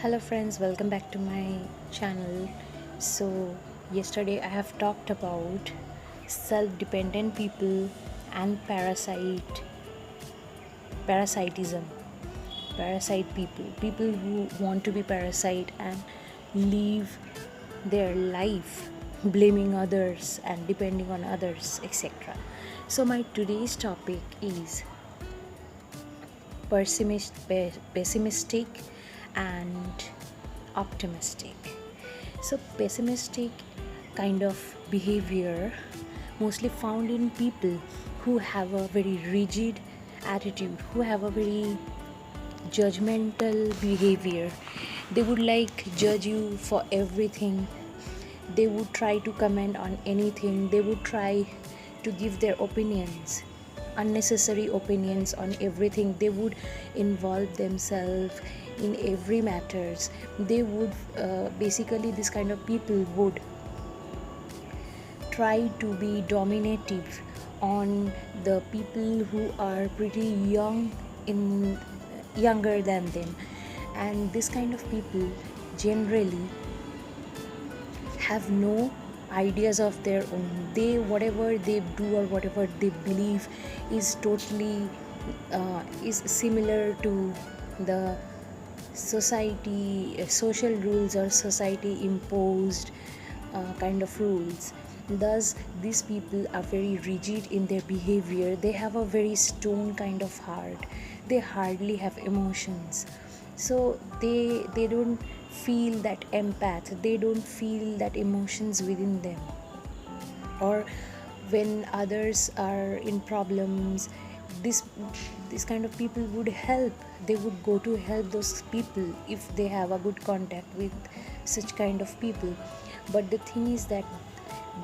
Hello friends, welcome back to my channel. So yesterday I have talked about self-dependent people and parasitism, parasite people who want to be parasite and live their life blaming others and depending on others, etc. So my today's topic is pessimistic and optimistic. So pessimistic kind of behavior mostly found in people who have a very rigid attitude, who have a very judgmental behavior. They would like judge you for everything. They would try to comment on anything. They would try to give their opinions, unnecessary opinions on everything. They would involve themselves in every matters. They would basically, this kind of people would try to be dominative on the people who are pretty younger than them. And this kind of people generally have no ideas of their own. They, whatever they do or whatever they believe is totally is similar to the society social rules or society imposed kind of rules. Thus these people are very rigid in their behavior. They have a very stone kind of heart. They hardly have emotions. So they don't feel that empath. They don't feel that emotions within them. Or when others are in problems, this this kind of people would help. They would go to help those people if they have a good contact with such kind of people. But the thing is that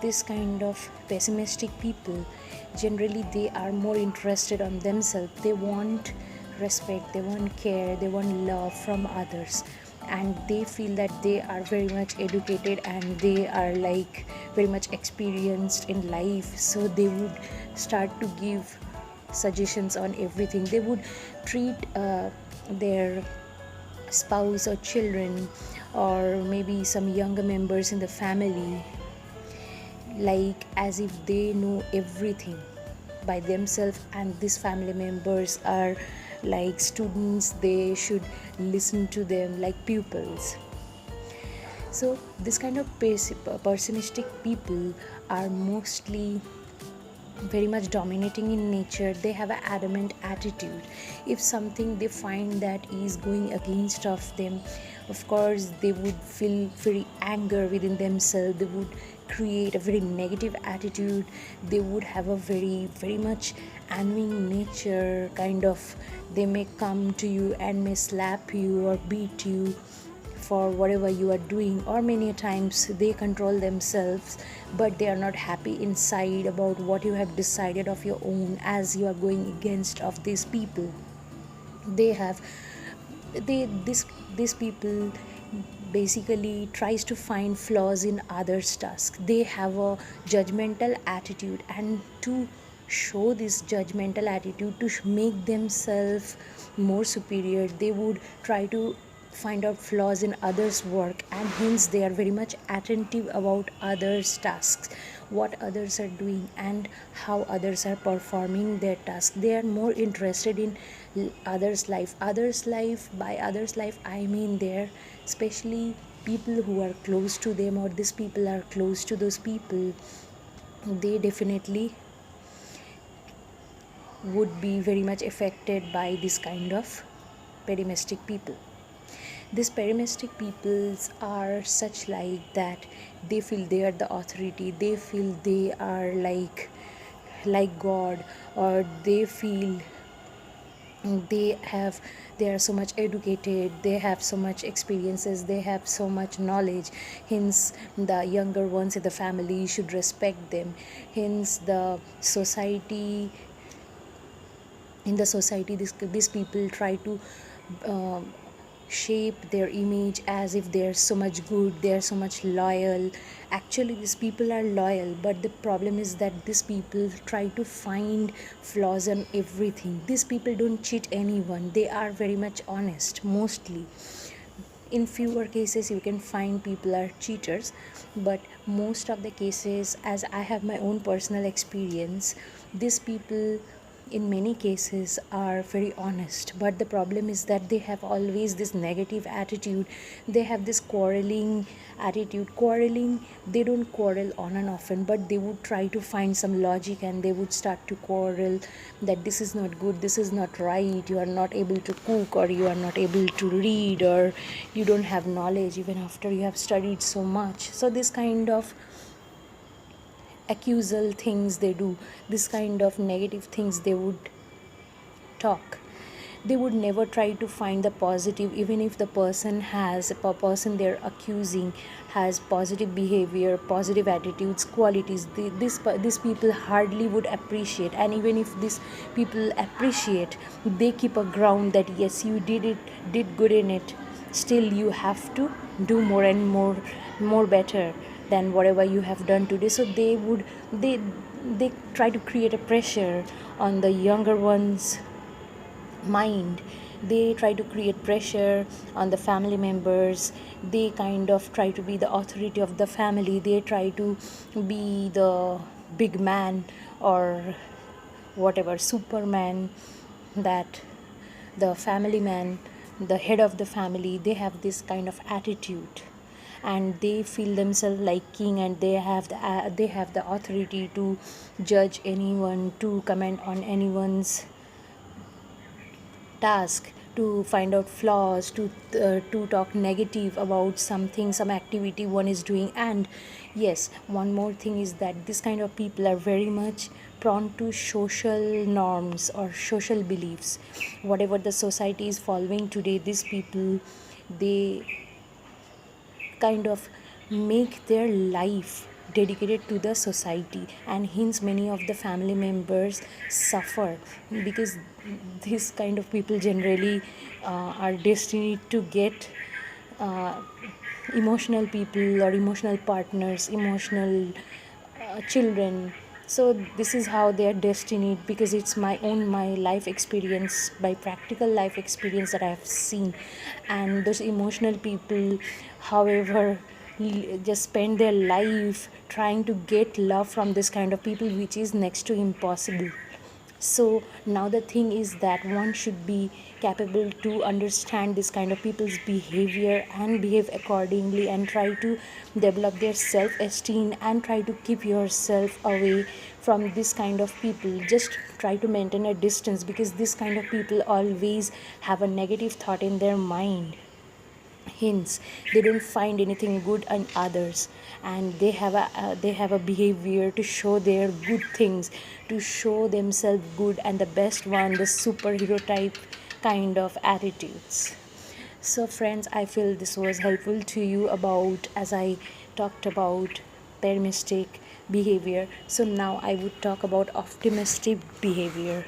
this kind of pessimistic people, generally they are more interested on themselves. They want respect, they want care, they want love from others. And they feel that they are very much educated and they are like very much experienced in life. So they would start to give suggestions on everything. They would treat their spouse or children or maybe some younger members in the family like as if they know everything by themselves, and these family members are like students. They should listen to them like pupils. So this kind of pessimistic people are mostly very much dominating in nature. They have an adamant attitude. If something they find that is going against of them, of course they would feel very anger within themselves. They would create a very negative attitude. They would have a very much annoying nature kind of. They may come to you and may slap you or beat you for whatever you are doing, or many times they control themselves, but they are not happy inside about what you have decided of your own, as you are going against of these people. They have they this these people basically tries to find flaws in others tasks. They have a judgmental attitude, and to show this judgmental attitude, to make themselves more superior, they would try to find out flaws in others work, and hence they are very much attentive about others tasks, what others are doing and how others are performing their task. They are more interested in others life. By others life I mean their, especially people who are close to them, or these people are close to those people. They definitely would be very much affected by this kind of pessimistic people. These pessimistic peoples are such like that they feel they are the authority. They feel they are like God, or they feel they have they are so much educated, they have so much experiences, they have so much knowledge. Hence the younger ones in the family should respect them. Hence the society, in the society, these people try to uh, shape their image as if they're so much good, they're so much loyal. Actually these people are loyal, but the problem is that these people try to find flaws in everything. These people don't cheat anyone. They are very much honest mostly. in fewer cases you can find people are cheaters, but most of the cases, as I have my own personal experience, these people in many cases are very honest, but the problem is that they have always this negative attitude. They have this quarreling attitude. Quarreling, they don't quarrel on and often, but they would try to find some logic and they would start to quarrel that this is not good, this is not right, you are not able to cook, or you are not able to read, or you don't have knowledge even after you have studied so much. So this kind of accusal things they do, this kind of negative things they would talk. They would never try to find the positive, even if the person they're accusing has positive behavior, positive attitudes, qualities. These people hardly would appreciate, and even if these people appreciate, they keep a ground that yes, you did good in it, still you have to do more and more better than whatever you have done today. So they try to create a pressure on the younger ones mind. They try to create pressure on the family members. They kind of try to be the authority of the family. They try to be the big man, or whatever, superman, that the family man, the head of the family. They have this kind of attitude, and they feel themselves like king, and they have the authority to judge anyone, to comment on anyone's task, to find out flaws, to talk negative about something, some activity one is doing. And yes, one more thing is that this kind of people are very much prone to social norms or social beliefs. Whatever the society is following today, these people, they kind of make their life dedicated to the society, and hence many of the family members suffer, because this kind of people generally are destined to get uh, emotional people or emotional partners, emotional children. So this is how they are destined, because it's my life experience, by practical life experience, that I have seen. And those emotional people, however, just spend their life trying to get love from this kind of people, which is next to impossible. So now the thing is that one should be capable to understand this kind of people's behavior and behave accordingly, and try to develop their self-esteem, and try to keep yourself away from this kind of people. Just try to maintain a distance, because this kind of people always have a negative thought in their mind. Hence they don't find anything good in others, and they have a behavior to show their good things, to show themselves good and the best one, the superhero type kind of attitudes. So friends, I feel this was helpful to you, about as I talked about pessimistic behavior. So now I would talk about optimistic behavior.